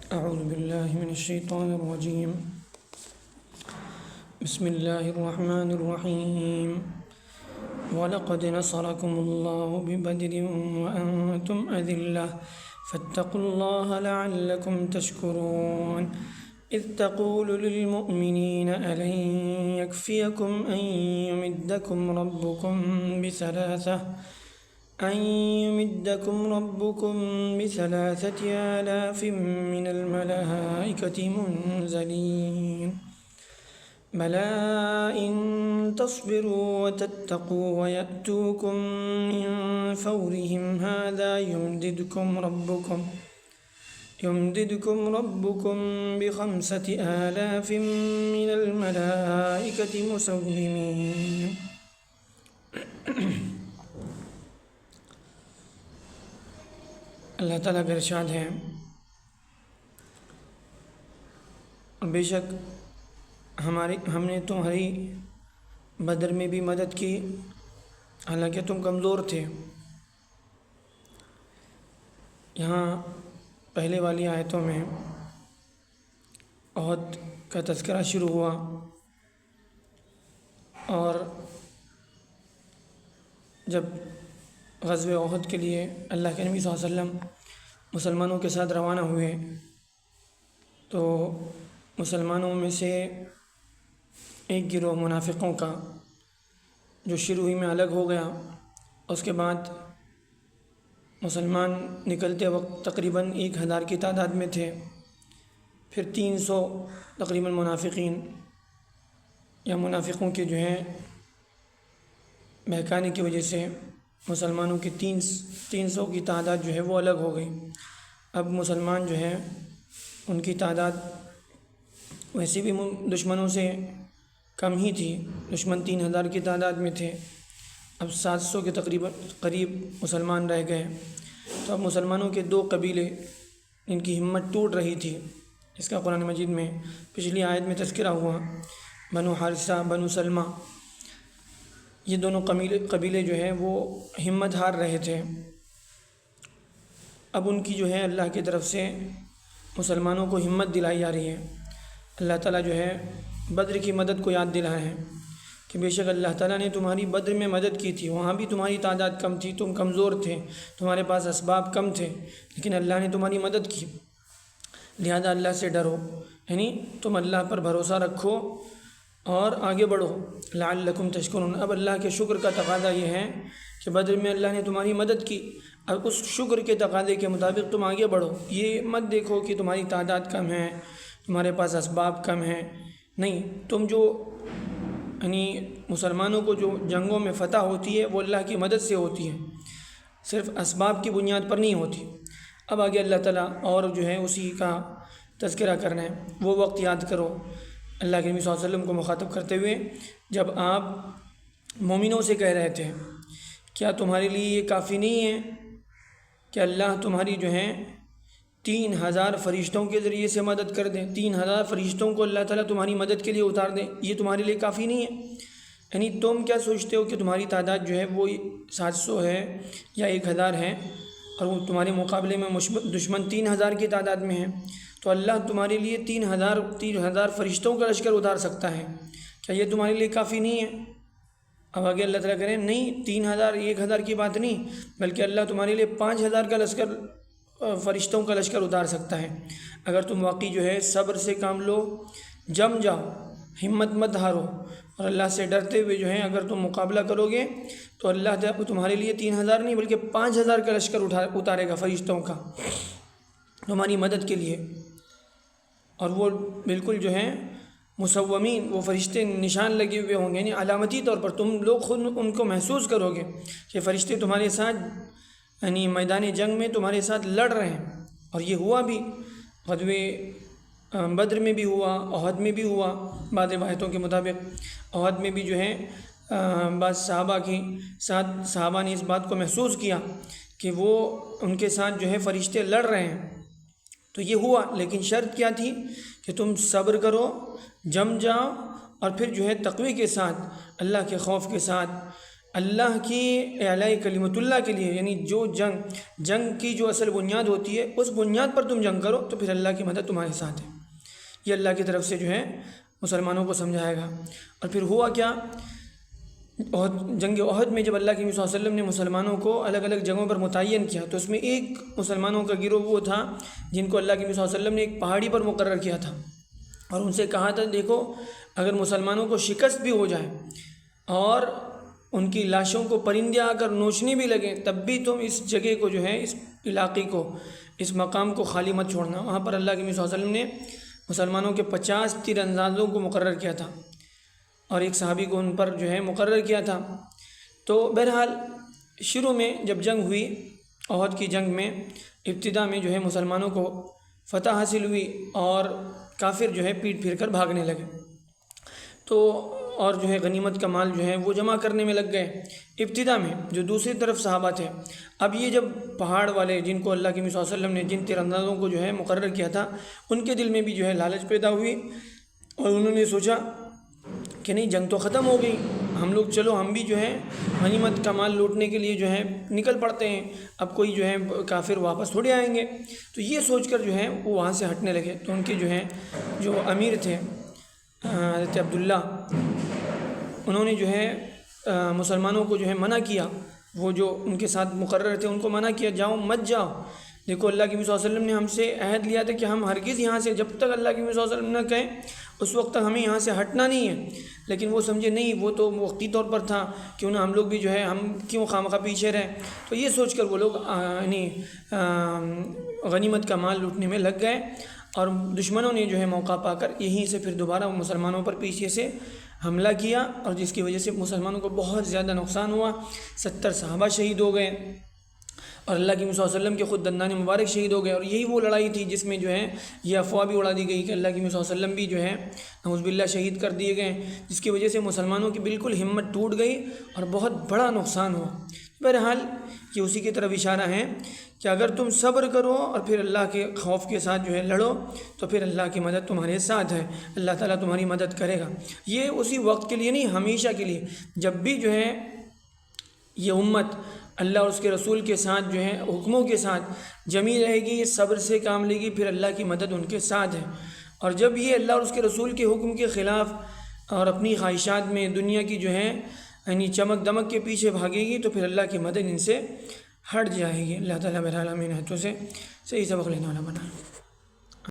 أعوذ بالله من الشيطان الرجيم. بسم الله الرحمن الرحيم. ولقد نصركم الله ببدر وأنتم أذلة فاتقوا الله لعلكم تشكرون. إذ تقول للمؤمنين ألن يكفيكم أن يمدكم ربكم بثلاثة آلاف من الملائكة منزلين بلى إن تصبروا وتتقوا ويأتوكم من فورهم هذا يمددكم ربكم ب5 آلاف من الملائكة مسومين. اللہ تعالیٰ کا ارشاد ہے، بے شک ہم نے تمہاری بدر میں بھی مدد کی حالانکہ تم کمزور تھے۔ یہاں پہلے والی آیتوں میں احد کا تذکرہ شروع ہوا اور جب غزوہ احد کے لیے اللہ کے نبی صلی اللہ علیہ وسلم مسلمانوں کے ساتھ روانہ ہوئے تو مسلمانوں میں سے ایک گروہ منافقوں کا جو شروع ہی میں الگ ہو گیا، اس کے بعد مسلمان نکلتے وقت تقریباً 1000 کی تعداد میں تھے، پھر 300 تقریباً منافقین یا منافقوں کے جو ہیں بہکانے کی وجہ سے مسلمانوں کی 300 کی تعداد جو ہے وہ الگ ہو گئی۔ اب مسلمان جو ہیں ان کی تعداد ویسے بھی دشمنوں سے کم ہی تھی، دشمن 3000 کی تعداد میں تھے، اب 700 کے قریب مسلمان رہ گئے۔ تو اب مسلمانوں کے 2 قبیلے ان کی ہمت ٹوٹ رہی تھی، اس کا قرآن مجید میں پچھلی آیت میں تذکرہ ہوا۔ بنو حارثہ، بنو سلمہ، یہ دونوں قبیلے جو ہیں وہ ہمت ہار رہے تھے۔ اب ان کی جو ہے اللہ کی طرف سے مسلمانوں کو ہمت دلائی جا رہی ہے۔ اللہ تعالیٰ جو ہے بدر کی مدد کو یاد دلا ہے کہ بے شک اللہ تعالیٰ نے تمہاری بدر میں مدد کی تھی، وہاں بھی تمہاری تعداد کم تھی، تم کمزور تھے، تمہارے پاس اسباب کم تھے، لیکن اللہ نے تمہاری مدد کی، لہذا اللہ سے ڈرو، یعنی تم اللہ پر بھروسہ رکھو اور آگے بڑھو، لعلکم تشکرون۔ اب اللہ کے شکر کا تقاضا یہ ہے کہ بدر میں اللہ نے تمہاری مدد کی، اب اس شکر کے تقاضے کے مطابق تم آگے بڑھو۔ یہ مت دیکھو کہ تمہاری تعداد کم ہے، تمہارے پاس اسباب کم ہیں، نہیں، تم جو یعنی مسلمانوں کو جو جنگوں میں فتح ہوتی ہے وہ اللہ کی مدد سے ہوتی ہے، صرف اسباب کی بنیاد پر نہیں ہوتی۔ اب آگے اللہ تعالیٰ اور جو ہے اسی کا تذکرہ کرنا ہے۔ وہ وقت یاد کرو، اللہ کے نبی صلی اللہ علیہ وسلم کو مخاطب کرتے ہوئے، جب آپ مومنوں سے کہہ رہے تھے کیا تمہارے لیے یہ کافی نہیں ہے کہ اللہ تمہاری جو ہے 3000 فرشتوں کے ذریعے سے مدد کر دیں، 3000 فرشتوں کو اللہ تعالیٰ تمہاری مدد کے لیے اتار دیں، یہ تمہارے لیے کافی نہیں ہے؟ یعنی تم کیا سوچتے ہو کہ تمہاری تعداد جو ہے وہ 700 ہے یا 1000 ہے اور وہ تمہارے مقابلے میں دشمن 3000 کی تعداد میں ہے، تو اللہ تمہارے لیے 3000 فرشتوں کا لشکر اتار سکتا ہے، کیا یہ تمہارے لیے کافی نہیں ہے؟ اب آگے اللہ تعالیٰ کریں نہیں، 3000 1000 کی بات نہیں، بلکہ اللہ تمہارے لیے 5000 کا لشکر، فرشتوں کا لشکر اتار سکتا ہے۔ اگر تم واقعی جو ہے صبر سے کام لو، جم جاؤ، ہمت مت ہارو اور اللہ سے ڈرتے ہوئے جو ہے اگر تم مقابلہ کرو گے تو اللہ تمہارے لیے 3000 نہیں بلکہ 5000 کا لشکر اتارے گا فرشتوں کا تمہاری مدد کے لیے، اور وہ بالکل جو ہے مسومین، وہ فرشتے نشان لگے ہوئے ہوں گے، یعنی علامتی طور پر تم لوگ خود ان کو محسوس کرو گے کہ فرشتے تمہارے ساتھ یعنی میدان جنگ میں تمہارے ساتھ لڑ رہے ہیں۔ اور یہ ہوا بھی، غزوہ بدر میں بھی ہوا، احد میں بھی ہوا، بعض روایتوں کے مطابق احد میں بھی جو ہے بعض صحابہ نے اس بات کو محسوس کیا کہ وہ ان کے ساتھ جو ہے فرشتے لڑ رہے ہیں، تو یہ ہوا، لیکن شرط کیا تھی کہ تم صبر کرو، جم جاؤ، اور پھر جو ہے تقوی کے ساتھ، اللہ کے خوف کے ساتھ اللہ کی اعلاء کلمت اللہ کے لیے، یعنی جو جنگ کی جو اصل بنیاد ہوتی ہے اس بنیاد پر تم جنگ کرو تو پھر اللہ کی مدد تمہارے ساتھ ہے۔ یہ اللہ کی طرف سے جو ہے مسلمانوں کو سمجھائے گا۔ اور پھر ہوا کیا، جنگ احد میں جب اللہ کے نبی صلی اللہ علیہ وسلم نے مسلمانوں کو الگ الگ جگہوں پر متعین کیا تو اس میں ایک مسلمانوں کا گروہ وہ تھا جن کو اللہ کے نبی صلی اللہ علیہ وسلم نے ایک پہاڑی پر مقرر کیا تھا اور ان سے کہا تھا دیکھو اگر مسلمانوں کو شکست بھی ہو جائے اور ان کی لاشوں کو پرندے آ کر نوچنے بھی لگیں تب بھی تم اس جگہ کو جو ہے، اس علاقے کو، اس مقام کو خالی مت چھوڑنا۔ وہاں پر اللہ کے نبی صلی اللہ علیہ وسلم نے مسلمانوں کے 50 تیر اندازوں کو مقرر کیا تھا اور ایک صحابی کو ان پر جو ہے مقرر کیا تھا۔ تو بہرحال شروع میں جب جنگ ہوئی، احد کی جنگ میں ابتدا میں جو ہے مسلمانوں کو فتح حاصل ہوئی اور کافر جو ہے پیٹ پھیر کر بھاگنے لگے، تو اور جو ہے غنیمت کا مال جو ہے وہ جمع کرنے میں لگ گئے ابتدا میں۔ جو دوسری طرف صحابہ تھے، اب یہ جب پہاڑ والے جن کو اللہ کے نبی صلی اللہ علیہ وسلم نے جن تیر اندازوں کو جو ہے مقرر کیا تھا ان کے دل میں بھی جو ہے لالچ پیدا ہوئی اور انہوں نے سوچا کہ نہیں جنگ تو ختم ہو گئی، ہم لوگ چلو ہم بھی جو ہے غنیمت کا مال لوٹنے کے لیے جو ہے نکل پڑتے ہیں، اب کوئی جو ہے کافر واپس تھوڑے آئیں گے۔ تو یہ سوچ کر جو ہے وہ وہاں سے ہٹنے لگے۔ تو ان کے جو ہے جو امیر تھے حضرت عبداللہ، انہوں نے جو ہے مسلمانوں کو جو ہے منع کیا، وہ جو ان کے ساتھ مقرر تھے ان کو منع کیا جاؤ مت جاؤ، دیکھو اللہ کے نبی صلی اللہ علیہ وسلم نے ہم سے عہد لیا تھا کہ ہم ہرگز یہاں سے، جب تک اللہ کے نبی صلی اللہ علیہ وسلم نہ کہیں اس وقت تک ہمیں یہاں سے ہٹنا نہیں ہے۔ لیکن وہ سمجھے نہیں، وہ تو وقتی طور پر تھا، کیوں نہ ہم لوگ بھی جو ہے ہم کیوں خامخواہ پیچھے رہیں۔ تو یہ سوچ کر وہ لوگ یعنی غنیمت کا مال لوٹنے میں لگ گئے اور دشمنوں نے جو ہے موقع پا کر یہیں سے پھر دوبارہ مسلمانوں پر پیچھے سے حملہ کیا اور جس کی وجہ سے مسلمانوں کو بہت زیادہ نقصان ہوا، 70 صحابہ شہید ہو گئے اور اللہ کے نبی صلی اللہ علیہ وسلم کے خود دندان مبارک شہید ہو گئے۔ اور یہی وہ لڑائی تھی جس میں جو ہے یہ افواہ بھی اڑا دی گئی کہ اللہ کے نبی صلی اللہ علیہ وسلم بھی جو ہے نعوذ باللہ شہید کر دیے گئے، جس کی وجہ سے مسلمانوں کی بالکل ہمت ٹوٹ گئی اور بہت بڑا نقصان ہوا۔ بہرحال یہ اسی کی طرف اشارہ ہے کہ اگر تم صبر کرو اور پھر اللہ کے خوف کے ساتھ جو ہے لڑو تو پھر اللہ کی مدد تمہارے ساتھ ہے، اللہ تعالیٰ تمہاری مدد کرے گا۔ یہ اسی وقت کے لیے نہیں، ہمیشہ کے لیے، جب بھی جو ہے یہ امت اللہ اور اس کے رسول کے ساتھ جو ہے حکموں کے ساتھ جمی رہے گی، صبر سے کام لے گی، پھر اللہ کی مدد ان کے ساتھ ہے۔ اور جب یہ اللہ اور اس کے رسول کے حکم کے خلاف اور اپنی خواہشات میں دنیا کی جو ہے یعنی چمک دمک کے پیچھے بھاگے گی تو پھر اللہ کی مدد ان سے ہٹ جائے گی۔ اللہ تعالیٰ بہرحال ہمیں نعمتوں سے صحیح سبق لینے والا بنائے۔